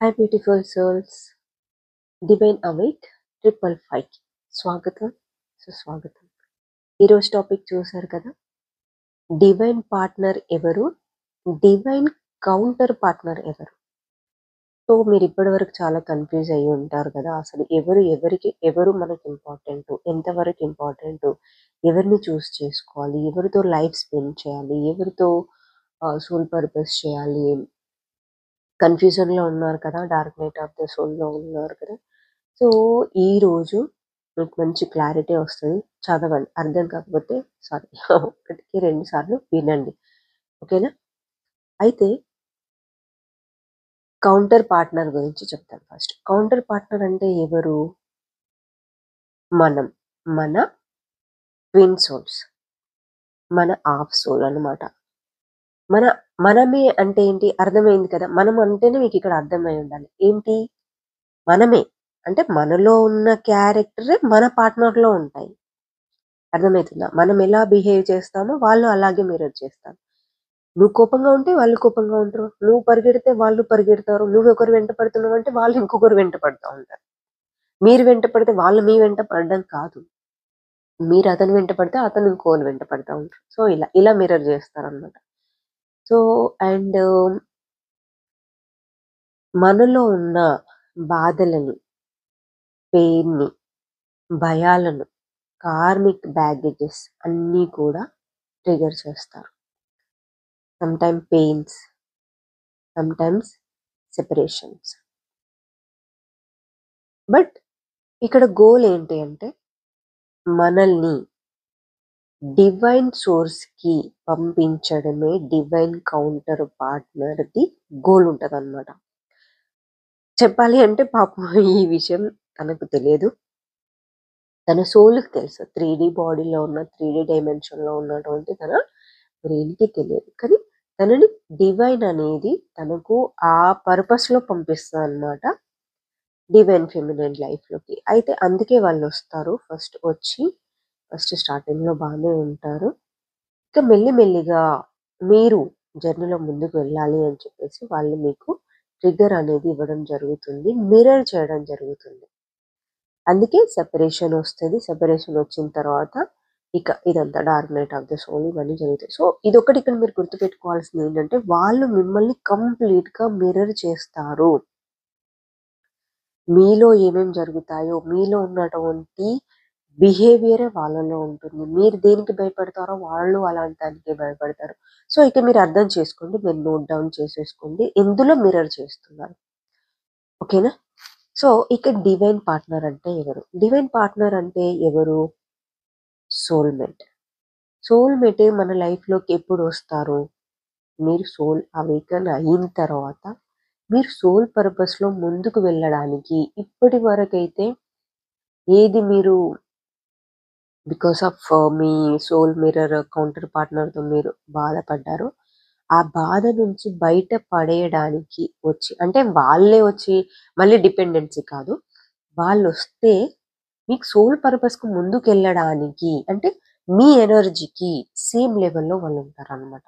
Hi beautiful souls, divine await 555 స్వాగతం, సుస్వాగతం. ఈరోజు టాపిక్ చూసారు కదా, డివైన్ పార్ట్నర్ ఎవరు, డివైన్ కౌంటర్ పార్ట్నర్ ఎవరు. సో మీరు ఇప్పటి వరకు చాలా కన్ఫ్యూజ్ అయ్యి ఉంటారు కదా, అసలు ఎవరు మనకి ఇంపార్టెంట్, ఎంతవరకు ఇంపార్టెంట్, ఎవరిని చూస్ చేసుకోవాలి, ఎవరితో లైఫ్ స్పెండ్ చేయాలి, ఎవరితో సోల్ పర్పస్ చేయాలి, కన్ఫ్యూజన్లో ఉన్నారు కదా, డార్క్ నైట్ ఆఫ్ ద సోల్లో ఉన్నారు కదా. సో ఈరోజు మీకు మంచి క్లారిటీ వస్తుంది. చదవండి, అర్థం కాకపోతే సారీ ఒకటికి 2 సార్లు వినండి, ఓకేనా. అయితే కౌంటర్ పార్ట్నర్ గురించి చెప్తాను. ఫస్ట్ కౌంటర్ పార్ట్నర్ అంటే ఎవరు? మన ట్విన్ సోల్స్, మన హాఫ్ సోల్ అన్నమాట. మనమే అంటే ఏంటి అర్థమైంది కదా. మనం అంటేనే మీకు ఇక్కడ అర్థమై ఉండాలి. ఏంటి మనమే అంటే మనలో ఉన్న క్యారెక్టర్ మన పార్ట్నర్లో ఉంటాయి. అర్థమవుతుందా? మనం ఎలా బిహేవ్ చేస్తామో వాళ్ళు అలాగే మిర్రర్ చేస్తారు. నువ్వు కోపంగా ఉంటే వాళ్ళు కోపంగా ఉంటారు, నువ్వు పరిగెడితే వాళ్ళు పరిగెడతారు, నువ్వు ఒకరు వెంట పడుతున్నావు అంటే వాళ్ళు ఇంకొకరు వెంట పడుతూ ఉంటారు. మీరు వెంట పడితే వాళ్ళు మీ వెంట పడడం కాదు, మీరు అతను వెంట పడితే అతను ఇంకోళ్ళు వెంట పడుతూ ఉంటారు. సో ఇలా ఇలా మిర్రర్ చేస్తారనమాట. సో అండ్ మనలో ఉన్న బాధలని, పెయిన్ని, భయాలను, కార్మిక్ బ్యాగేజెస్ అన్నీ కూడా ట్రిగర్ చేస్తారు. Sometime pains, sometimes separations. But ఇక్కడ గోల్ ఏంటి అంటే మనల్ని డివైన్ సోర్స్కి పంపించడమే డివైన్ కౌంటర్ పార్ట్నర్ది గోల్ ఉంటుంది అనమాట. చెప్పాలి అంటే పాపం ఈ విషయం తనకు తెలియదు, తన సోల్కి తెలుసు. 3D బాడీలో ఉన్న 3D డైమెన్షన్లో ఉన్నటువంటి తన బ్రెయిన్కి తెలియదు, కానీ తనని డివైన్ అనేది తనకు ఆ పర్పస్లో పంపిస్తుంది అనమాట, డివైన్ ఫెమినైన్ లైఫ్లోకి. అయితే అందుకే వాళ్ళు వస్తారు. ఫస్ట్ స్టార్టింగ్లో బాగానే ఉంటారు. ఇక మెల్లిమెల్లిగా మీరు జర్నీలో ముందుకు వెళ్ళాలి అని చెప్పేసి వాళ్ళు మీకు ట్రిగ్గర్ అనేది ఇవ్వడం జరుగుతుంది, మిర్రర్ చేయడం జరుగుతుంది. అందుకే సెపరేషన్ వస్తుంది. సెపరేషన్ వచ్చిన తర్వాత ఇక ఇదంతా dark night of the soul ఇవన్నీ జరుగుతాయి. సో ఇదొకటి ఇక్కడ మీరు గుర్తుపెట్టుకోవాల్సింది ఏంటంటే వాళ్ళు మిమ్మల్ని కంప్లీట్గా మిర్రర్ చేస్తారు. మీలో ఏమేమి జరుగుతాయో, మీలో ఉన్నటువంటి బిహేవియరే వాళ్ళలో ఉంటుంది. మీరు దేనికి భయపడతారో వాళ్ళు అలాంటి దానికే భయపడతారు. సో ఇక మీరు అర్థం చేసుకోండి, మీరు నోట్ డౌన్ చేసేసుకోండి ఎందులో మిర్రర్ చేస్తున్నారు, ఓకేనా. సో ఇక డివైన్ పార్ట్నర్ అంటే ఎవరు? డివైన్ పార్ట్నర్ అంటే ఎవరు? సోల్మేట్. సోల్మేటే మన లైఫ్లోకి ఎప్పుడు వస్తారు? మీరు సోల్ అవేకన్ అయిన తర్వాత, మీరు సోల్ పర్పస్లో ముందుకు వెళ్ళడానికి ఇప్పటి వరకైతే ఏది మీరు బికాస్ ఆఫ్ మీ సోల్ మిర్రర్ కౌంటర్ పార్ట్నర్తో మీరు బాధపడ్డారో ఆ బాధ నుంచి బయట పడేయడానికి వచ్చి, అంటే వాళ్ళే వచ్చి మళ్ళీ డిపెండెన్సీ కాదు, వాళ్ళు వస్తే మీకు సోల్ పర్పస్కు ముందుకు వెళ్ళడానికి, అంటే మీ ఎనర్జీకి సేమ్ లెవెల్లో వాళ్ళు ఉంటారు అనమాట.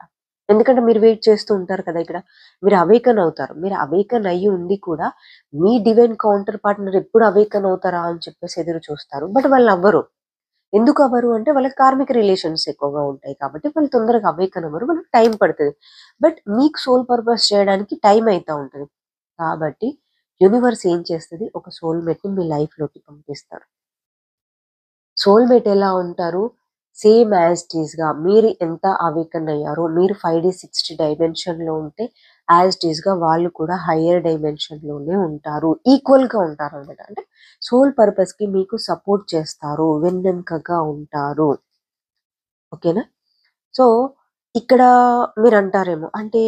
ఎందుకంటే మీరు వెయిట్ చేస్తూ ఉంటారు కదా, ఇక్కడ మీరు అవేకన్ అవుతారు. మీరు అవేకన్ అయ్యి ఉండి కూడా మీ డివైన్ కౌంటర్ పార్ట్నర్ ఎప్పుడు అవేకన్ అవుతారా అని చెప్పేసి ఎదురు చూస్తారు. బట్ వాళ్ళు అవ్వరు. ఎందుకు అవ్వరు అంటే వాళ్ళకి కార్మిక రిలేషన్స్ ఎక్కువగా ఉంటాయి కాబట్టి వాళ్ళు తొందరగా అవేకన్ అవ్వరు, వాళ్ళకి టైం పడుతుంది. బట్ మీకు సోల్ పర్పస్ చేయడానికి టైం అవుతూ ఉంటుంది. కాబట్టి యూనివర్స్ ఏం చేస్తుంది, ఒక సోల్మేట్ని మీ లైఫ్లోకి పంపిస్తారు. సోల్మేట్ ఎలా ఉంటారు? సేమ్ యాజ్ టీజ్గా మీరు ఎంత అవేకన్ అయ్యారో, మీరు 5D 60 డైమెన్షన్లో ఉంటే యాజ్ టీజ్గా వాళ్ళు కూడా హయ్యర్ డైమెన్షన్లోనే ఉంటారు, ఈక్వల్గా ఉంటారు అనమాట. అంటే సోల్ పర్పస్కి మీకు సపోర్ట్ చేస్తారు, వెన్నెంకగా ఉంటారు, ఓకేనా. సో ఇక్కడ మీరు అంటారేమో, అంటే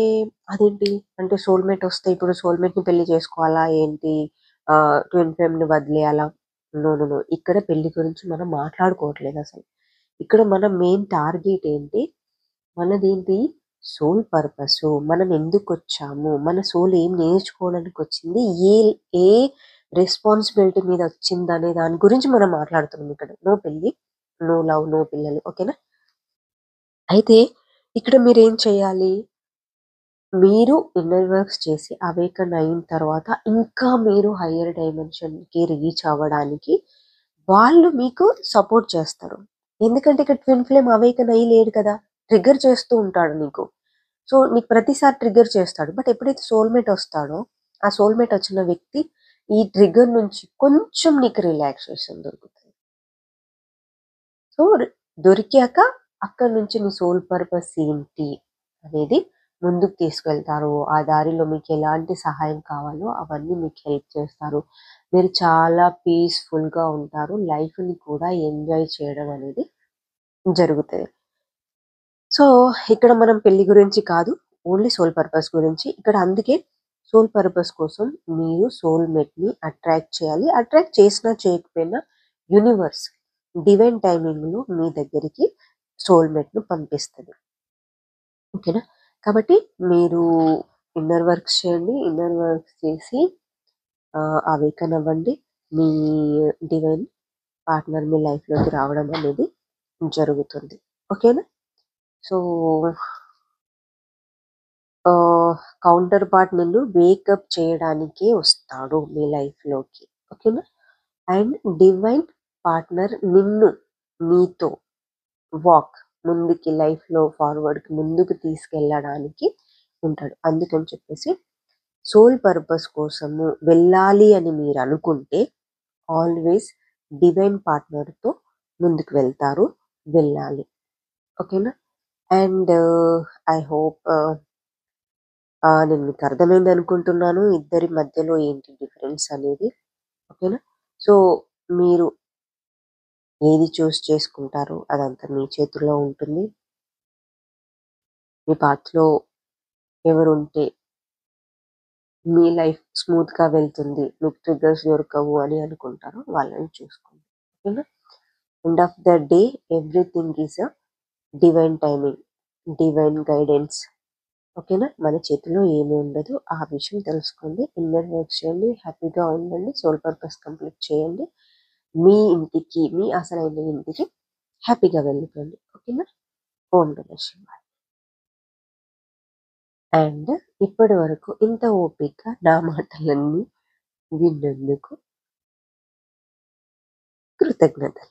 అదేంటి అంటే సోల్మేట్ వస్తే ఇప్పుడు సోల్మేట్ని పెళ్లి చేసుకోవాలా ఏంటి, ట్విన్ ఫ్లేమ్ని వదిలేయాలా? నో నో నో, ఇక్కడ పెళ్లి గురించి మనం మాట్లాడుకోవట్లేదు అసలు. ఇక్కడ మన మెయిన్ టార్గెట్ ఏంటి, మనదేంటి సోల్ పర్పస్, మనం ఎందుకు వచ్చాము, మన సోల్ ఏం నేర్చుకోవడానికి వచ్చింది, ఏ ఏ రెస్పాన్సిబిలిటీ మీద వచ్చింది అనే దాని గురించి మనం మాట్లాడుతున్నాం ఇక్కడ. నో పెళ్ళి, నో లవ్, నో పిల్లలు, ఓకేనా. అయితే ఇక్కడ మీరేం చేయాలి, మీరు ఇన్నర్ వర్క్స్ చేసి అవేకన్ అయిన తర్వాత ఇంకా మీరు హయ్యర్ డైమెన్షన్‌కి రీచ్ అవ్వడానికి వాళ్ళు మీకు సపోర్ట్ చేస్తారు. ఎందుకంటే ఇక్కడ ట్విన్ ఫ్లేమ్ అవేకన్ అయ్యి లేడు కదా! ట్రిగ్గర్ చేస్తూ ఉంటాడు నీకు. సో, నీకు ప్రతిసారి ట్రిగ్గర్ చేస్తాడు. బట్ ఎప్పుడైతే సోల్‌మేట్ ఒస్తాడో, ఆ సోల్‌మేట్ ఒచ్చిన వ్యక్తి ఈ ట్రిగ్గర్ నుంచి కొంచెం నీకు రిలాక్సేషన్ దొరుకుతది. సో, దొరికాక అక్కడి నుంచి నీ సోల్ పర్పస్ ఏంటి అనేది ముందుకు తీసుకెళ్తారు. ఆ దారిలో మీకెలాంటి సహాయం కావాలో అవన్నీ మీకు హెల్ప్ చేస్తారు. మీరు చాలా పీస్‌ఫుల్‌గా ఉంటారు. లైఫ్‌ని కూడా ఎంజాయ్ చేయడం అనేది జరుగుతది. సో, ఇక్కడ మనం పెళ్లి గురించి కాదు. ఓన్లీ సోల్ పర్పస్ గురించి. ఇక్కడ అందుకే సోల్ పర్పస్ కోసం మీరు సోల్‌మేట్‌ని అట్రాక్ట్ చేయాలి. అట్రాక్ట్ చేసినా చేయకపోయినా యూనివర్స్ డివైన్ టైమింగ్‌లో మీ దగ్గరికి సోల్‌మేట్‌ని పంపిస్తది. ఓకేనా? కాబట్టి మీరు ఇన్నర్ వర్క్స్ చేయండి. ఇన్నర్ వర్క్స్ చేసి అవేకన్ అవ్వండి. మీ డివైన్ పార్ట్నర్ మీ లైఫ్‌లోకి రావడం అనేది జరుగుతుంది. ఓకేనా? సో కౌంటర్ పార్ట్ నిన్ను వేకప్ చేయడానికే వస్తాడు మీ లైఫ్‌లోకి. ఓకేనా? అండ్ డివైన్ పార్ట్నర్ నిన్ను నీతో వాక్ ముందుకి లైఫ్‌లో ఫార్వర్డ్‌కి ముందుకు తీసుకెళ్ళడానికి ఉంటాడు. అందుకని చెప్పేసి సోల్ పర్పస్ కోసము వెళ్ళాలి అని మీరనుకుంటే ఆల్వేస్ డివైన్ పార్ట్నర్‌తో ముందుకు వెళ్తారు. వెళ్ళాలి. ఓకేనా? అండ్ ఐ హోప్ నేను మీకు అర్థమైందనుకుంటున్నాను. ఇద్దరి మధ్యలో ఏంటి డిఫరెన్స్ అనేది. ఓకేనా? సో, మీరు ఏది చూజ్ చేసుకుంటారో అదంతా మీ చేతుల్లో ఉంటుంది. మీ పాత్‌లో ఎవరుంటే మీ లైఫ్ స్మూత్‌గా వెళ్తుంది. మీకు ట్రిగ్గర్స్ దొరకవు అని అనుకుంటారో వాళ్ళని చూసుకోండి. ఓకేనా? End of the day everything is a divine timing, divine guidance. ఓకేనా? మన చేతిలో ఏమి ఉండదు. ఆ విషయం తెలుసుకోండి. ఇన్నర్ వర్క్ చేయండి. హ్యాపీగా ఉండండి. సోల్ పర్పస్ కంప్లీట్ చేయండి. మీ ఇంటికి, మీ అసలైన ఇంటికి హ్యాపీగా వెళ్ళిపోండి. ఓకేనా? ఓం నమః శివాయ. అండ్ ఇప్పటి వరకు ఇంత ఓపికగా నా మాటలన్నీ విన్నందుకు కృతజ్ఞతలు.